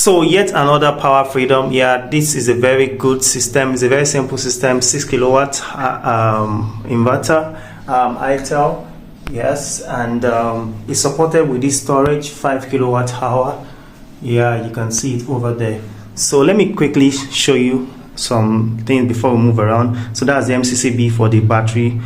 So yet another power freedom. Yeah, this is a very good system. It's a very simple system. 6 kilowatt inverter, ITEL. Yes, and it's supported with this storage 5 kilowatt hour. Yeah, you can see it over there. So let me quickly show you some things before we move around. So that's the MCCB for the battery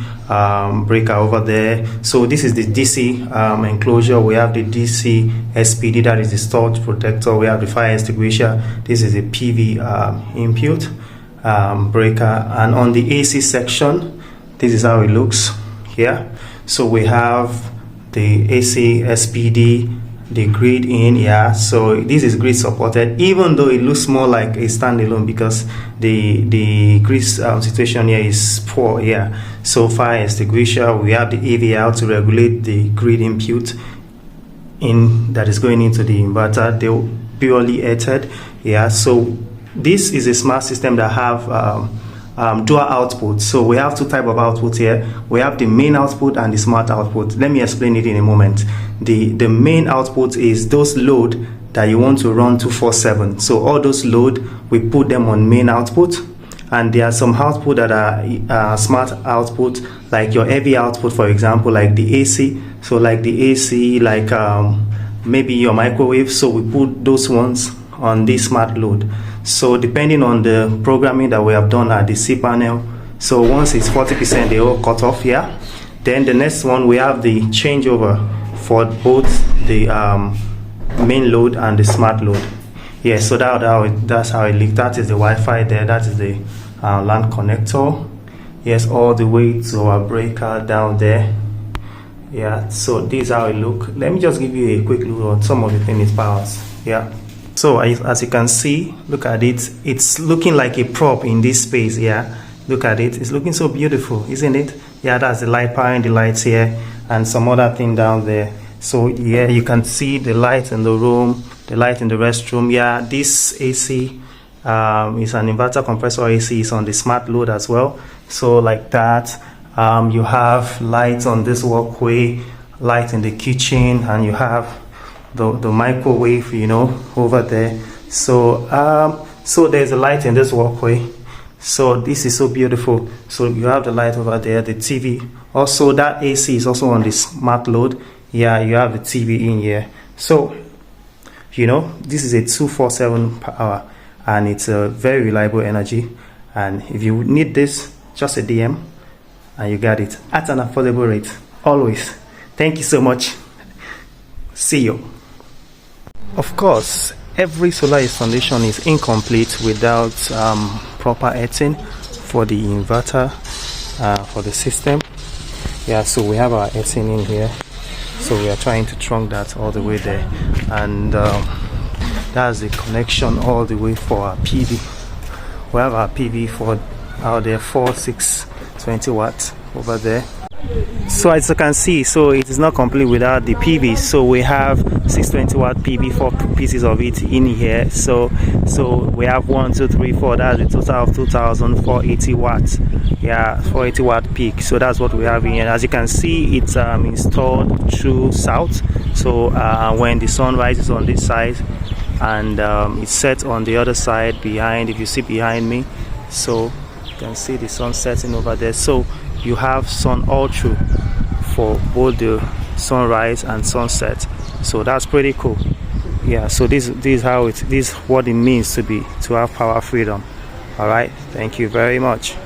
breaker over there. So this is the DC enclosure. We have the DC SPD, that is the storage protector. We have the fire extinguisher. This is the PV input breaker. And on the AC section, this is how it looks here. So we have the AC SPD, the grid in. Yeah, so this is grid supported, even though it looks more like a standalone because the grid situation here is poor. Yeah, so fire extinguisher, we have the AVR to regulate the grid input in that is going into the inverter. They're purely earthed. Yeah, so this is a smart system that have dual output. So we have two types of output here. We have the main output and the smart output. Let me explain it in a moment. The main output is those load that you want to run 24/7. So all those load, we put them on main output, and there are some output that are smart output, like your heavy output, for example, like the AC. So like the AC, like maybe your microwave. So we put those ones on this smart load. So depending on the programming that we have done at the cPanel, so once it's 40%, they all cut off here. Then the next one, we have the changeover for both the main load and the smart load. Yeah, so that's how it looks. That is the Wi-Fi there. That is the LAN connector. Yes, all the way to our breaker down there. Yeah, so this is how it looks. Let me just give you a quick look on some of the things it powers. Yeah. So as you can see, look at it. It's looking like a prop in this space. Yeah, look at it. It's looking so beautiful, isn't it? Yeah, that's the light powering the lights here and some other thing down there. So yeah, you can see the light in the room, the light in the restroom. Yeah, this AC is an inverter compressor AC. Is on the smart load as well. So like that, you have lights on this walkway, light in the kitchen, and you have the microwave, you know, over there. So so there's a light in this walkway. So this is so beautiful. So you have the light over there, the TV. Also that AC is also on the smart load. Yeah, you have the TV in here. So you know, this is a 24/7 power, and it's a very reliable energy. And if you need this, just a DM and you got it at an affordable rate. Always. Thank you so much. See you. Of course, every solar installation is incomplete without proper earthing for the inverter, for the system. Yeah, so we have our earthing in here. So we are trying to trunk that all the way there, and that's the connection all the way for our PV. We have our PV for out there, 4, 6, 20 watts over there. So as you can see, so it is not complete without the PV. So we have 620 watt PV, 4 pieces of it in here. So we have 1, 2, 3, 4. That's a total of 2,480 watts. Yeah, 480 watt peak. So that's what we have in here. As you can see, it's installed through south. So when the sun rises on this side, and it's set on the other side behind. If you see behind me, so you can see the sun setting over there. So you have sun all through for both the sunrise and sunset. So that's pretty cool. Yeah, so this is how this is what it means to have power freedom. All right, thank you very much.